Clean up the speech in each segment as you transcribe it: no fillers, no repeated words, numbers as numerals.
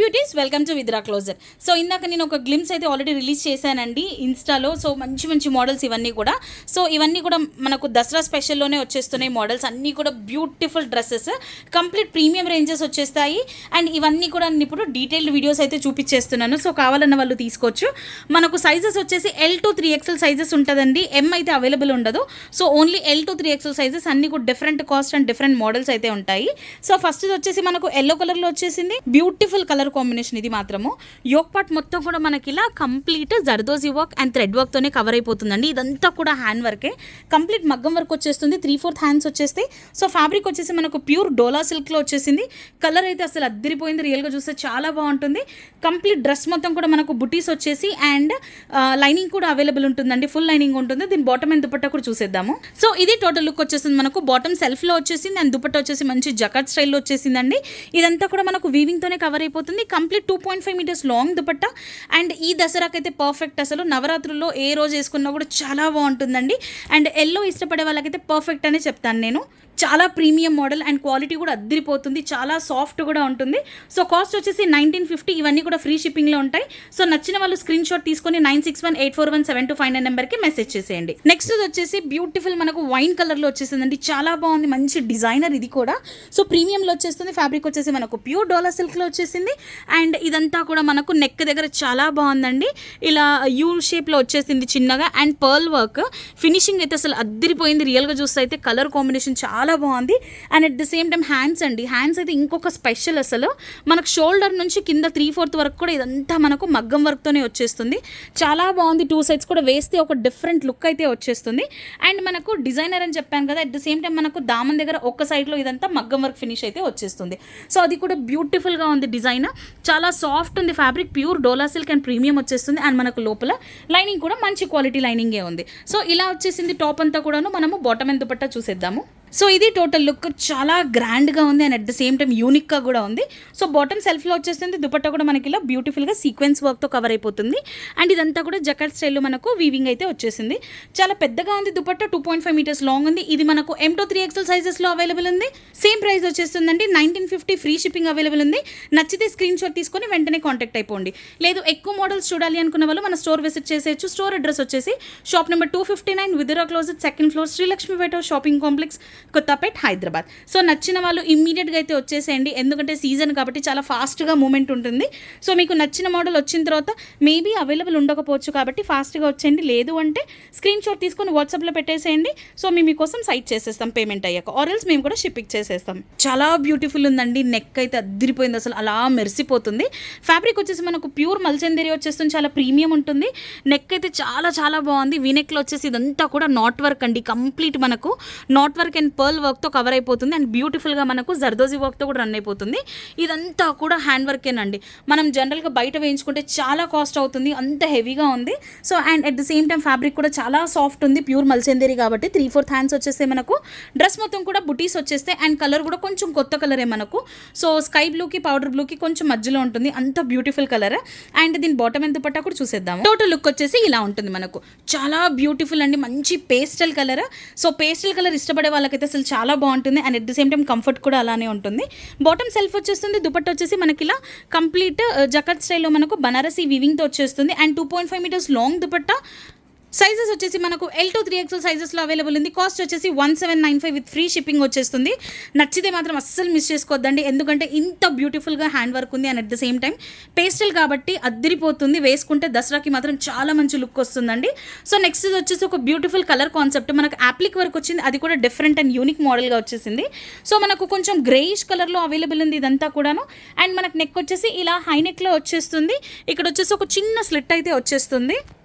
Beauties welcome to Vidra closer. So ఇందాక నేను ఒక గ్లిమ్స్ అయితే ఆల్రెడీ రిలీజ్ చేశానండి ఇన్స్టాలో. సో మంచి మంచి మోడల్స్ ఇవన్నీ కూడా. సో ఇవన్నీ కూడా మనకు దసరా స్పెషల్లోనే వచ్చేస్తున్నాయి మోడల్స్ అన్నీ కూడా. Beautiful dresses, complete premium ranges వచ్చేస్తాయి. అండ్ ఇవన్నీ కూడా నేను ఇప్పుడు డీటెయిల్డ్ వీడియోస్ అయితే చూపించేస్తున్నాను. సో కావాలన్న వాళ్ళు తీసుకోవచ్చు. మనకు సైజెస్ వచ్చేసి L to 3XL సైజెస్ ఉంటుందండి. M అయితే అవైలబుల్ ఉండదు. So only L to 3XL sizes అన్నీ కూడా different cost and different models అయితే ఉంటాయి. సో ఫస్ట్ వచ్చేసి మనకు ఎల్లో కలర్లో వచ్చేసింది. బ్యూటిఫుల్ కలర్ కాంబినేషన్ ఇది మాత్రము. యోక్ పార్ట్ మొత్తం కూడా మనకి ఇలా complete zardozi work and thread work తోనే కవర్ అయిపోతుందండి. ఇదంతా కూడా హ్యాండ్ వర్కే, కంప్లీట్ మగ్గం వర్క్ వచ్చేస్తుంది. 3/4 హ్యాండ్స్ వచ్చేస్తాయి. సో ఫ్యాబ్రిక్ వచ్చేసి మనకు ప్యూర్ డోలా సిల్క్ లో వచ్చేసింది. కలర్ అయితే అసలు అద్దరిపోయింది. రియల్ గా చూస్తే చాలా బాగుంటుంది. కంప్లీట్ డ్రెస్ మొత్తం కూడా మనకు బుటీస్ వచ్చేసి అండ్ లైనింగ్ కూడా అవైలబుల్ ఉంటుందండి. ఫుల్ లైనింగ్ ఉంటుంది. దీని బాటమ్ అండ్ దుపట్టా కూడా చూసేద్దాము. సో ఇది టోటల్ లుక్ వచ్చేసింది. మనకు బాటమ్ సెల్ఫ్ లో వచ్చేసింది అండ్ దుపట్టా వచ్చేసి మంచి జకాట్ స్టైల్లో వచ్చేసిందండి. ఇదంతా కూడా మనకు వీవింగ్ తోనే కవర్ అయిపోతుంది. Complete 2.5 meters long dupatta. And ఈ దసరాకైతే పర్ఫెక్ట్. అసలు నవరాత్రుల్లో ఏ రోజు వేసుకున్నా కూడా చాలా బాగుంటుందండి. అండ్ ఎల్లో ఇష్టపడే వాళ్ళకైతే పర్ఫెక్ట్ అనే చెప్తాను నేను. చాలా ప్రీమియం మోడల్ అండ్ క్వాలిటీ కూడా అద్దరిపోతుంది. చాలా సాఫ్ట్ కూడా ఉంటుంది. సో కాస్ట్ వచ్చేసి 1950. ఇవన్నీ కూడా ఫ్రీ షిప్పింగ్లో ఉంటాయి. సో నచ్చిన వాళ్ళు స్క్రీన్ షాట్ తీసుకొని 9618417259 నెంబర్కి మెసేజ్ చేసేయండి. నెక్స్ట్ వచ్చేసి బ్యూటిఫుల్ మనకు వైన్ కలర్లో వచ్చేసిందండి. చాలా బాగుంది. మంచి డిజైనర్ ఇది కూడా. సో ప్రీమియంలో వచ్చేస్తుంది. ఫ్యాబ్రిక్ వచ్చేసి మనకు ప్యూర్ డోలా సిల్క్లో వచ్చేసింది. అండ్ ఇదంతా కూడా మనకు నెక్ దగ్గర చాలా బాగుందండి. ఇలా యూ షేప్లో వచ్చేసింది చిన్నగా. అండ్ పర్ల్ వర్క్ ఫినిషింగ్ అయితే అసలు అద్దరిపోయింది. రియల్గా చూస్తే అయితే కలర్ కాంబినేషన్ చాలా బాగుంది. And at the same time hands అండి. హ్యాండ్స్ అయితే ఇంకొక స్పెషల్. అసలు మనకు షోల్డర్ నుంచి కింద 3/4 వరకు కూడా ఇదంతా మనకు మగ్గం వర్క్తోనే వచ్చేస్తుంది. చాలా బాగుంది. 2 సైడ్స్ కూడా వేస్తే ఒక డిఫరెంట్ లుక్ అయితే వచ్చేస్తుంది. అండ్ మనకు డిజైనర్ అని చెప్పాను కదా, అట్ ద సేమ్ టైం మనకు దామన్ దగ్గర ఒక్క సైడ్లో ఇదంతా మగ్గం వర్క్ ఫినిష్ అయితే వచ్చేస్తుంది. సో అది కూడా బ్యూటిఫుల్గా ఉంది. డిజైన్ చాలా సాఫ్ట్ ఉంది. Fabric pure dola silk and premium వచ్చేస్తుంది. అండ్ మనకు లోపల లైనింగ్ కూడా మంచి క్వాలిటీ లైనింగే ఉంది. సో ఇలా వచ్చేసింది టాప్ అంతా కూడాను. మనము బాటమ్ అండ్ దుపట్టా చూసేద్దాము. సో ఇది టోటల్ లుక్ చాలా గ్రాండ్గా ఉంది and at the same time యూనిక్గా కూడా ఉంది. సో బాటమ్ సెల్ఫ్లో వచ్చేస్తుంది. దుపట్టా కూడా మనకి ఇలా బ్యూటిఫుల్గా సీక్వెన్స్ వర్క్తో కవర్ అయిపోతుంది. అండ్ ఇదంతా కూడా జకాట్ స్టైల్లో మనకు వీవింగ్ అయితే వచ్చేసింది. చాలా పెద్దగా ఉంది. దుపట్టా 2.5 మీటర్స్ లాంగ్ ఉంది. ఇది మనకు M to 3XL సైజెస్లో అవైలబుల్ ఉంది. సేమ్ ప్రైస్ వచ్చేస్తుందండి 1950. ఫ్రీ షిప్పింగ్ అవైలబుల్ ఉంది. నచ్చితే స్క్రీన్ షాట్ తీసుకొని వెంటనే కాంటాక్ట్ అయిపోండి. లేదు ఎక్కువ మోడల్స్ చూడాలి అనుకున్న వాళ్ళు మన స్టోర్ విజిట్ చేసేయచ్చు. స్టోర్ అడ్రస్ వచ్చేసి shop number 259 Vidra closer, 2nd floor, Srilakshmi white house shopping complex, Kothapet, Hyderabad. So నచ్చిన వాళ్ళు ఇమ్మీడియట్గా అయితే వచ్చేసేయండి. ఎందుకంటే సీజన్ కాబట్టి చాలా ఫాస్ట్గా మూమెంట్ ఉంటుంది. సో మీకు నచ్చిన మోడల్ వచ్చిన తర్వాత మేబీ అవైలబుల్ ఉండకపోవచ్చు కాబట్టి ఫాస్ట్గా వచ్చేయండి. లేదు అంటే స్క్రీన్ షాట్ తీసుకొని వాట్సాప్లో పెట్టేసేయండి. సో మీకోసం సైట్ చేసేస్తాం పేమెంట్ అయ్యాక. ఆర్ఎల్స్ మేము కూడా షిప్పింగ్ చేసేస్తాం. చాలా బ్యూటిఫుల్ ఉందండి. నెక్ అయితే అద్దరిపోయింది. అసలు అలా మెరిసిపోతుంది. ఫ్యాబ్రిక్ వచ్చేసి మనకు ప్యూర్ మల్చందేరి వచ్చేస్తుంది. చాలా ప్రీమియం ఉంటుంది. నెక్ అయితే చాలా చాలా బాగుంది. వీనెక్లో వచ్చేసి ఇదంతా కూడా నాట్ వర్క్ అండి. కంప్లీట్ మనకు నాట్ వర్క్ అండ్ పర్ల్ వర్క్తో కవర్ అయిపోతుంది. అండ్ బ్యూటిఫుల్గా మనకు జర్దోజీ వర్క్తో కూడా రన్ అయిపోతుంది. ఇదంతా కూడా హ్యాండ్ వర్కేనండి. మనం జనరల్గా బయట వేయించుకుంటే చాలా కాస్ట్ అవుతుంది. అంత హెవీగా ఉంది. So and at the same time fabric కూడా చాలా సాఫ్ట్ ఉంది. ప్యూర్ మల్చందేరి కాబట్టి 3/4 హ్యాండ్స్ వచ్చేస్తే మనకు డ్రెస్ మొత్తం కూడా బుటీస్ వచ్చేస్తాయి. అండ్ కలర్ కూడా కొంచెం కొత్త కలరే మనకు. సో స్కై బ్లూకి పౌడర్ బ్లూకి కొంచెం మధ్యలో ఉంటుంది. అంత బ్యూటిఫుల్ కలర్. అండ్ దీని బాటమ్ ఎంత పట్టా కూడా చూసేద్దాం. టోటల్ లుక్ వచ్చేసి ఇలా ఉంటుంది మనకు. చాలా బ్యూటిఫుల్ అండి. మంచి pastel colour. So pastel colour ఇష్టపడే వాళ్ళకైతే అసలు చాలా బాగుంటుంది. And at the same time comfort కూడా అలానే ఉంటుంది. బాటమ్ సెల్ఫ్ వచ్చేస్తుంది. దుపట్టా వచ్చేసి మనకి ఇలా కంప్లీట్ జకాట్ స్టైల్లో మనకు బనారసీ వీవింగ్తో వచ్చేస్తుంది. And 2.5 meters long dupatta. Sizes వచ్చేసి మనకు L to 3XL సైజెస్లో అవైలబుల్ ఉంది. కాస్ట్ వచ్చేసి 1795 విత్ ఫ్రీ షిప్పింగ్ వచ్చేస్తుంది. నచ్చితే మాత్రం అస్సలు మిస్ చేసుకోవద్దండి. ఎందుకంటే ఇంత బ్యూటిఫుల్గా హ్యాండ్ వర్క్ ఉంది. And at the same time pastel కాబట్టి అద్దరిపోతుంది. వేసుకుంటే దసరాకి మాత్రం చాలా మంచి లుక్ వస్తుందండి. సో నెక్స్ట్ వచ్చేసి ఒక బ్యూటిఫుల్ కలర్ కాన్సెప్ట్. మనకు యాప్లిక్ వర్క్ వచ్చింది. అది కూడా డిఫరెంట్ అండ్ యూనిక్ మోడల్గా వచ్చేసింది. సో మనకు కొంచెం గ్రేయిష్ కలర్లో అవైలబుల్ ఉంది ఇదంతా కూడాను. అండ్ మనకు నెక్ వచ్చేసి ఇలా హై నెక్లో వచ్చేస్తుంది. ఇక్కడ వచ్చేసి ఒక చిన్న స్లిట్ అయితే వచ్చేస్తుంది.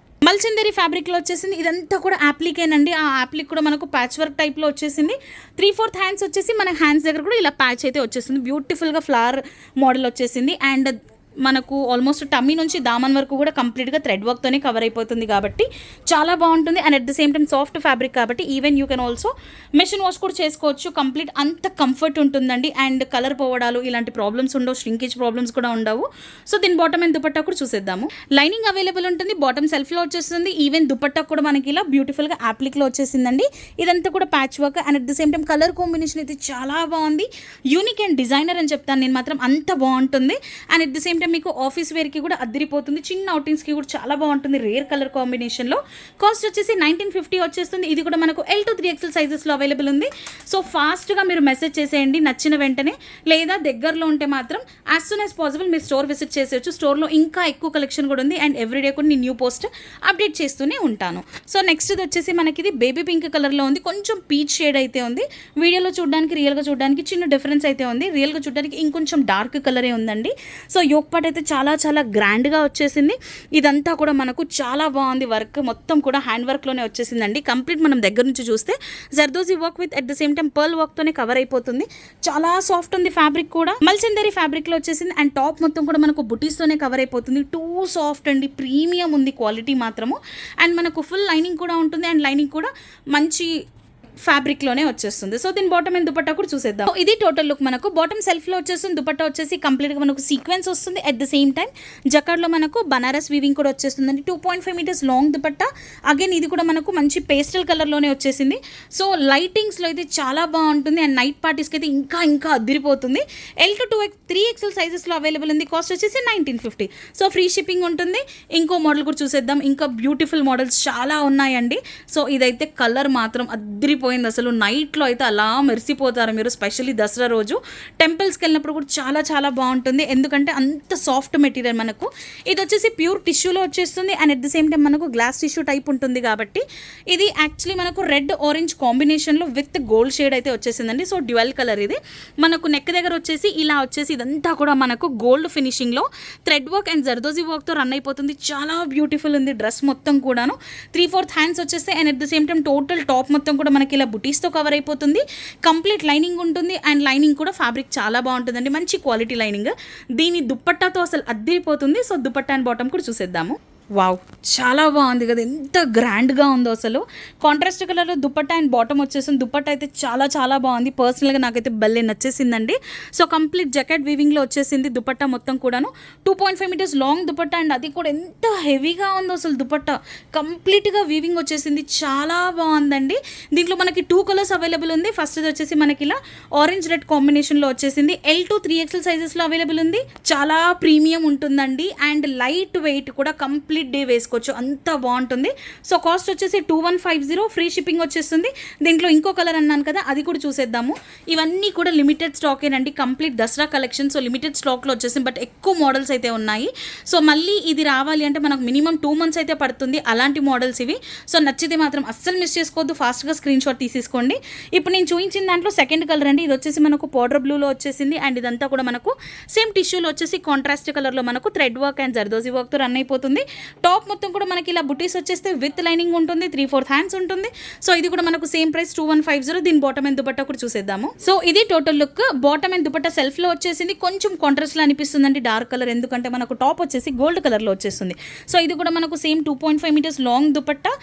మల్చందేరి ఫ్యాబ్రిక్లో వచ్చేసింది. ఇదంతా కూడా యాప్లికేనండి. ఆ యాప్లిక్ కూడా మనకు ప్యాచ్ వర్క్ టైప్లో వచ్చేసింది. 3/4 హ్యాండ్స్ వచ్చేసి మన హ్యాండ్స్ దగ్గర కూడా ఇలా ప్యాచ్ అయితే వచ్చేసింది. బ్యూటిఫుల్గా ఫ్లవర్ మోడల్ వచ్చేసింది. అండ్ మనకు ఆల్మోస్ట్ టమ్మీ నుంచి దామన్ వరకు కూడా కంప్లీట్గా థ్రెడ్ వర్క్తోనే కవర్ అయిపోతుంది కాబట్టి చాలా బాగుంటుంది. And at the same time soft fabric కాబట్టి even you can also machine wash కూడా చేసుకోవచ్చు. కంప్లీట్ అంత కంఫర్ట్ ఉంటుందండి. అండ్ కలర్ పోవడాలు ఇలాంటి ప్రాబ్లమ్స్ ఉండవు. ష్రింకేజ్ ప్రాబ్లమ్స్ కూడా ఉండవు. సో దీని బాటమ్ అండ్ దుపట్టా కూడా చూసేద్దాము. లైనింగ్ అవైలబుల్ ఉంటుంది. బాటమ్ సెల్ఫ్లో వచ్చేస్తుంది. ఈవెన్ దుపట్టా కూడా మనకి ఇలా బ్యూటిఫుల్గా యాప్లిక్లో వచ్చేసిందండి. ఇదంతా కూడా patch work. And at the same time colour combination అయితే చాలా బాగుంది. యూనిక్ అండ్ డిజైనర్ అని చెప్తాను నేను మాత్రం. అంత బాగుంటుంది. And at the same time మీకు ఆఫీస్ వేర్కి కూడా అద్దరిపోతుంది, చిన్న అవుటింగ్స్కి కూడా చాలా బాగుంటుంది, రేర్ కలర్ కాంబినేషన్లో. కాస్ట్ వచ్చేసి 1950 వచ్చేస్తుంది. ఇది కూడా మనకు L to 3XL సైజెస్లో అవైలబుల్ ఉంది. సో ఫాస్ట్గా మీరు మెసేజ్ చేసేయండి నచ్చిన వెంటనే, లేదా దగ్గరలో ఉంటే మాత్రం యాజ్ సూన్ యాజ్ పాసిబుల్ మీరు స్టోర్ విజిట్ చేసేయచ్చు. స్టోర్లో ఇంకా ఎక్కువ కలెక్షన్ కూడా ఉంది అండ్ ఎవ్రీడే కూడా నేను న్యూ పోస్ట్ అప్డేట్ చేస్తూనే ఉంటాను. సో నెక్స్ట్ ఇది వచ్చేసి మనకి ఇది బేబీ పింక్ కలర్లో ఉంది, కొంచెం పీచ్ షేడ్ అయితే ఉంది. వీడియోలో చూడడానికి రియల్గా చూడడానికి చిన్న డిఫరెన్స్ అయితే ఉంది, రియల్గా చూడడానికి ఇంకొంచెం డార్క్ కలరే ఉందండి. సో యోక్ పార్ట్ అయితే చాలా చాలా గ్రాండ్గా వచ్చేసింది. ఇదంతా కూడా మనకు చాలా బాగుంది, వర్క్ మొత్తం కూడా హ్యాండ్ వర్క్లోనే వచ్చేసిందండి. కంప్లీట్ మనం దగ్గర నుంచి చూస్తే zardozi work with at the same time pearl వర్క్తోనే కవర్ అయిపోతుంది. చాలా సాఫ్ట్ ఉంది ఫ్యాబ్రిక్ కూడా, మల్చందరి ఫ్యాబ్రిక్లో వచ్చేసింది అండ్ టాప్ మొత్తం కూడా మనకు బుటీస్తోనే కవర్ అయిపోతుంది. టూ సాఫ్ట్ అండి, ప్రీమియం ఉంది క్వాలిటీ మాత్రము. అండ్ మనకు ఫుల్ లైనింగ్ కూడా ఉంటుంది అండ్ లైనింగ్ కూడా మంచి ఫ్యాబ్రిక్లోనే వచ్చేస్తుంది. సో దీని బాటమ్ అండ్ దుపట్టా కూడా చూసేద్దాం. ఇది టోటల్ లుక్. మనకు బాటమ్ సెల్ఫ్లో వచ్చేస్తుంది, దుపట్టా వచ్చేసి కంప్లీట్గా మనకు సీక్వెన్స్ వస్తుంది. అట్ ద సేమ్ టైం జకార్డ్లో మనకు బనారస్ వీవింగ్ కూడా వచ్చేస్తుందండి. 2.5 మీటర్స్ లాంగ్ దుపట్టా. అగైన్ ఇది కూడా మనకు మంచి పేస్టల్ కలర్లోనే వచ్చేసింది. సో లైటింగ్స్లో అయితే చాలా బాగుంటుంది అండ్ నైట్ పార్టీస్కి అయితే ఇంకా ఇంకా అదిరిపోతుంది. L to 3XL సైజెస్లో అవైలబుల్ ఉంది. కాస్ట్ వచ్చేసి 1950. సో ఫ్రీ షిప్పింగ్ ఉంటుంది. ఇంకో మోడల్ కూడా చూసేద్దాం. ఇంకా బ్యూటిఫుల్ మోడల్స్ చాలా ఉన్నాయండి. సో ఇదైతే కలర్ మాత్రం అదిరిపోయింది అసలు. నైట్లో అయితే అలా మెరిసిపోతారు మీరు, స్పెషల్లీ దసరా రోజు టెంపుల్స్కి వెళ్ళినప్పుడు కూడా చాలా చాలా బాగుంటుంది, ఎందుకంటే అంత సాఫ్ట్ మెటీరియల్. మనకు ఇది వచ్చేసి ప్యూర్ టిష్యూలో వచ్చేస్తుంది and at the same time మనకు గ్లాస్ టిష్యూ టైప్ ఉంటుంది కాబట్టి ఇది యాక్చువల్లీ మనకు రెడ్ ఆరెంజ్ కాంబినేషన్లో విత్ గోల్డ్ షేడ్ అయితే వచ్చేసిందండి. సో డ్యువల్ కలర్ ఇది. మనకు నెక్ దగ్గర వచ్చేసి ఇలా వచ్చేసి ఇదంతా కూడా మనకు గోల్డ్ ఫినిషింగ్లో థ్రెడ్ వర్క్ అండ్ జర్దోజీ వర్క్తో రన్ అయిపోతుంది. చాలా బ్యూటిఫుల్ ఉంది డ్రెస్ మొత్తం కూడాను. 3/4 హ్యాండ్స్ వచ్చేస్తాయి and at the same time total top మొత్తం కూడా మనకి ఇలా బుటీస్తో కవర్ అయిపోతుంది. కంప్లీట్ లైనింగ్ ఉంటుంది అండ్ లైనింగ్ కూడా ఫ్యాబ్రిక్ చాలా బాగుంటుందండి, మంచి క్వాలిటీ లైనింగ్. దీని దుపట్టాతో అసలు అద్దరిపోతుంది. సో దుపట్టా అండ్ బాటమ్ కూడా చూసేద్దాము. వావ్, చాలా బాగుంది కదా, ఎంత గ్రాండ్గా ఉందో అసలు. కాంట్రాస్ట్ కలర్లో దుపట్టా అండ్ బాటమ్ వచ్చేసింది. దుపట్టా అయితే చాలా చాలా బాగుంది, పర్సనల్గా నాకైతే భలే నచ్చేసిందండి. సో కంప్లీట్ జకెట్ వీవింగ్లో వచ్చేసింది దుపట్టా మొత్తం కూడాను. 2.5 మీటర్స్ లాంగ్ దుపట్టా అండ్ అది కూడా ఎంత హెవీగా ఉందో అసలు. దుపట్టా కంప్లీట్గా వీవింగ్ వచ్చేసింది, చాలా బాగుందండి. దీంట్లో మనకి 2 కలర్స్ అవైలబుల్ ఉంది. ఫస్ట్ వచ్చేసి మనకి ఇలా ఆరెంజ్ రెడ్ కాంబినేషన్లో వచ్చేసింది. L to 3XL సైజెస్లో అవైలబుల్ ఉంది. చాలా ప్రీమియం ఉంటుందండి అండ్ లైట్ వెయిట్ కూడా, కంప్లీట్ డే వేసుకోవచ్చు, అంత బాగుంటుంది. సో కాస్ట్ వచ్చేసి 2150, ఫ్రీ షిప్పింగ్ వచ్చేస్తుంది. దీంట్లో ఇంకో కలర్ అన్నాను కదా, అది కూడా చూసేద్దాము. ఇవన్నీ కూడా లిమిటెడ్ స్టాకేనండి, complete Dasara collection. So limited స్టాక్లో వచ్చేసింది, బట్ ఎక్కువ మోడల్స్ అయితే ఉన్నాయి. సో మళ్ళీ ఇది రావాలి అంటే మనకు మినిమం 2 months అయితే పడుతుంది, అలాంటి మోడల్స్ ఇవి. సో నచ్చితే మాత్రం అస్సలు మిస్ చేసుకోవద్దు, ఫాస్ట్గా స్క్రీన్ షాట్ తీసేసుకోండి. ఇప్పుడు నేను చూపించిన దాంట్లో సెకండ్ కలర్ అండి. ఇది వచ్చేసి మనకు పౌడర్ బ్లూలో వచ్చేసింది అండ్ ఇదంతా కూడా మనకు సేమ్ టిష్యూలో వచ్చేసి కాంట్రాస్ట్ కలర్లో మనకు థ్రెడ్ వర్క్ అండ్ జర్దోజీ వర్క్తో రన్ అయిపోతుంది. టాప్ మొత్తం కూడా మనకి ఇలా బుటీస్ వచ్చేస్తే విత్ లైనింగ్ ఉంటుంది, 3/4 హ్యాండ్స్ ఉంటుంది. సో ఇది కూడా మనకు సేమ్ ప్రైస్ 2150. దీని బాటమ్ అండ్ దుపట్టా కూడా చూసేద్దాము. సో ఇది total look. Bottom and dupatta సెల్ఫ్లో వచ్చేసింది, కొంచెం కాంట్రాస్ట్లో అనిపిస్తుందండి డార్క్ కలర్, ఎందుకంటే మనకు టాప్ వచ్చేసి గోల్డ్ కలర్లో వచ్చేస్తుంది. సో ఇది కూడా మనకు సేమ్ 2.5 మీటర్స్ లాంగ్ దుపట్టా,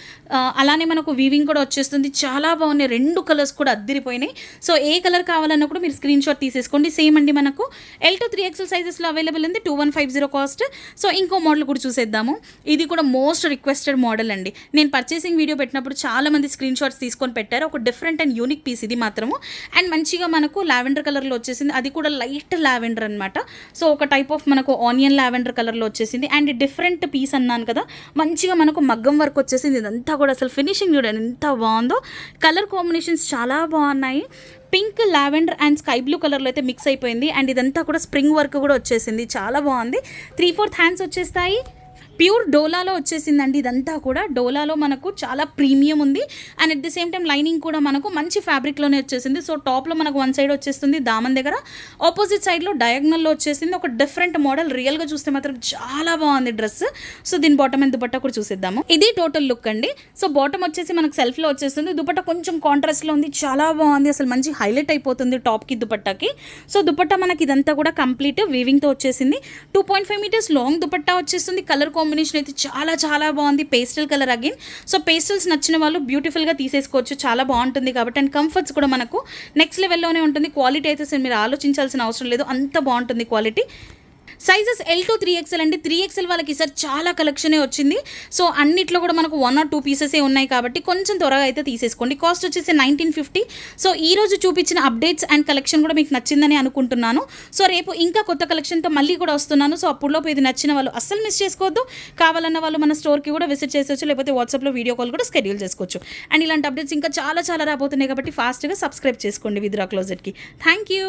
అలానే మనకు వీవింగ్ కూడా వచ్చేస్తుంది. చాలా బాగున్నాయి, 2 కలర్స్ కూడా అద్దిరిపోయినాయి. సో ఏ కలర్ కావాలన్నా కూడా మీరు స్క్రీన్ షాట్ తీసేసుకోండి. సేమ్ అండి, మనకు L to 3XL సైజెస్లో అవైలబుల్ ఉంది, 2150 కాస్ట్. సో ఇంకో మోడల్ కూడా చూసేద్దాము. ఇది కూడా మోస్ట్ రిక్వెస్టెడ్ మోడల్ అండి. నేను పర్చేసింగ్ వీడియో పెట్టినప్పుడు చాలా మంది స్క్రీన్ షాట్స్ తీసుకొని పెట్టారు. ఒక డిఫరెంట్ అండ్ యూనిక్ పీస్ ఇది మాత్రము. అండ్ మంచిగా మనకు లావెండర్ కలర్లో వచ్చేసింది, అది కూడా లైట్ లావెండర్ అనమాట. సో ఒక టైప్ ఆఫ్ మనకు ఆనియన్ లావెండర్ కలర్లో వచ్చేసింది అండ్ డిఫరెంట్ పీస్ అన్నాను కదా, మంచిగా మనకు మగ్గం వర్క్ వచ్చేసింది. ఇదంతా కూడా అసలు ఫినిషింగ్ చూడండి ఎంత బాగుందో. కలర్ కాంబినేషన్స్ చాలా బాగున్నాయి. Pink, lavender and sky blue కలర్లో అయితే మిక్స్ అయిపోయింది అండ్ ఇదంతా కూడా స్ప్రింగ్ వర్క్ కూడా వచ్చేసింది, చాలా బాగుంది. 3/4 హ్యాండ్స్ వచ్చేస్తాయి. ప్యూర్ డోలాలో వచ్చేసిందండి. ఇదంతా కూడా డోలాలో మనకు చాలా ప్రీమియం ఉంది and at the same time lining కూడా మనకు మంచి ఫ్యాబ్రిక్లోనే వచ్చేసింది. సో టాప్లో మనకు వన్ సైడ్ వచ్చేస్తుంది దామన్ దగ్గర, ఆపోజిట్ సైడ్లో డయాగ్నల్లో వచ్చేసింది. ఒక డిఫరెంట్ మోడల్, రియల్గా చూస్తే మాత్రం చాలా బాగుంది డ్రెస్. సో దీని బాటమ్ అండ్ దుపట్టా కూడా చూసేద్దాము. ఇది టోటల్ లుక్ అండి. సో బాటమ్ వచ్చేసి మనకు సెల్ఫ్లో వచ్చేస్తుంది, దుపట్టా కొంచెం కాంట్రాస్ట్లో ఉంది, చాలా బాగుంది, అసలు మంచి హైలైట్ అయిపోతుంది టాప్కి దుపట్టాకి. సో దుపట్టా మనకి ఇదంతా కూడా కంప్లీట్ వీవింగ్తో వచ్చేసింది. 2.5 మీటర్స్ లాంగ్ దుపట్టా వచ్చేస్తుంది. కలర్ కాంబినేషన్ అయితే చాలా చాలా బాగుంది, pastel colour again. So pastels నచ్చిన వాళ్ళు బ్యూటిఫుల్గా తీసేసుకోవచ్చు, చాలా బాగుంటుంది కాబట్టి. అండ్ కంఫర్ట్స్ కూడా మనకు నెక్స్ట్ లెవెల్లోనే ఉంటుంది. క్వాలిటీ అయితే మీరు ఆలోచించాల్సిన అవసరం లేదు, అంత బాగుంటుంది quality. Sizes L to 3XL అండి. 3XL వాళ్ళకి ఈసారి చాలా కలెక్షనే వచ్చింది. సో అన్నిట్లో కూడా మనకు 1 or 2 పీసెసే ఉన్నాయి కాబట్టి కొంచెం త్వరగా అయితే తీసేసుకోండి. కాస్ట్ వచ్చేసి 1950. సో ఈరోజు చూపించిన అప్డేట్స్ అండ్ కలెక్షన్ కూడా మీకు నచ్చిందని అనుకుంటున్నాను. సో రేపు ఇంకా కొత్త కలెక్షన్తో మళ్ళీ కూడా వస్తున్నాను. సో అప్పుడులోపు ఇది నచ్చిన వాళ్ళు అస్సలు మిస్ చేసుకోవద్దు. కావాలన్న వాళ్ళు మన స్టోర్కి కూడా విజిట్ చేసేవచ్చు, లేకపోతే వాట్సాప్లో వీడియో కాల్ కూడా షెడ్యూల్ చేసుకోవచ్చు. అండ్ ఇలాంటి అప్డేట్స్ ఇంకా చాలా చాలా రాబోతున్నాయి కాబట్టి ఫాస్ట్గా సబ్స్క్రైబ్ చేసుకోండి విద్రా క్లోజెట్కి. Thank you.